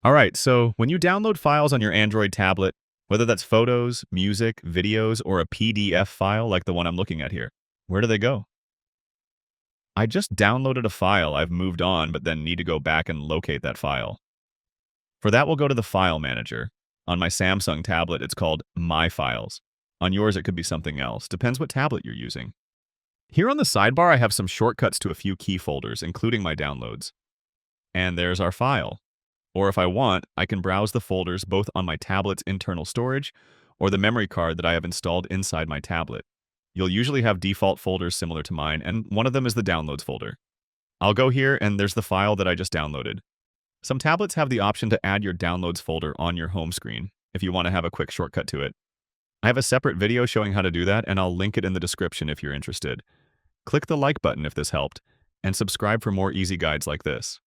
All right, so when you download files on your Android tablet, whether that's photos, music, videos, or a PDF file like the one I'm looking at here, where do they go? I just downloaded a file I've moved on, but then need to go back and locate that file. For that, we'll go to the File Manager. On my Samsung tablet, it's called My Files. On yours, it could be something else. Depends what tablet you're using. Here on the sidebar, I have some shortcuts to a few key folders, including my downloads. And there's our file. Or if I want, I can browse the folders both on my tablet's internal storage or the memory card that I have installed inside my tablet. You'll usually have default folders similar to mine, and one of them is the Downloads folder. I'll go here, and there's the file that I just downloaded. Some tablets have the option to add your Downloads folder on your home screen if you want to have a quick shortcut to it. I have a separate video showing how to do that, and I'll link it in the description if you're interested. Click the like button if this helped, and subscribe for more easy guides like this.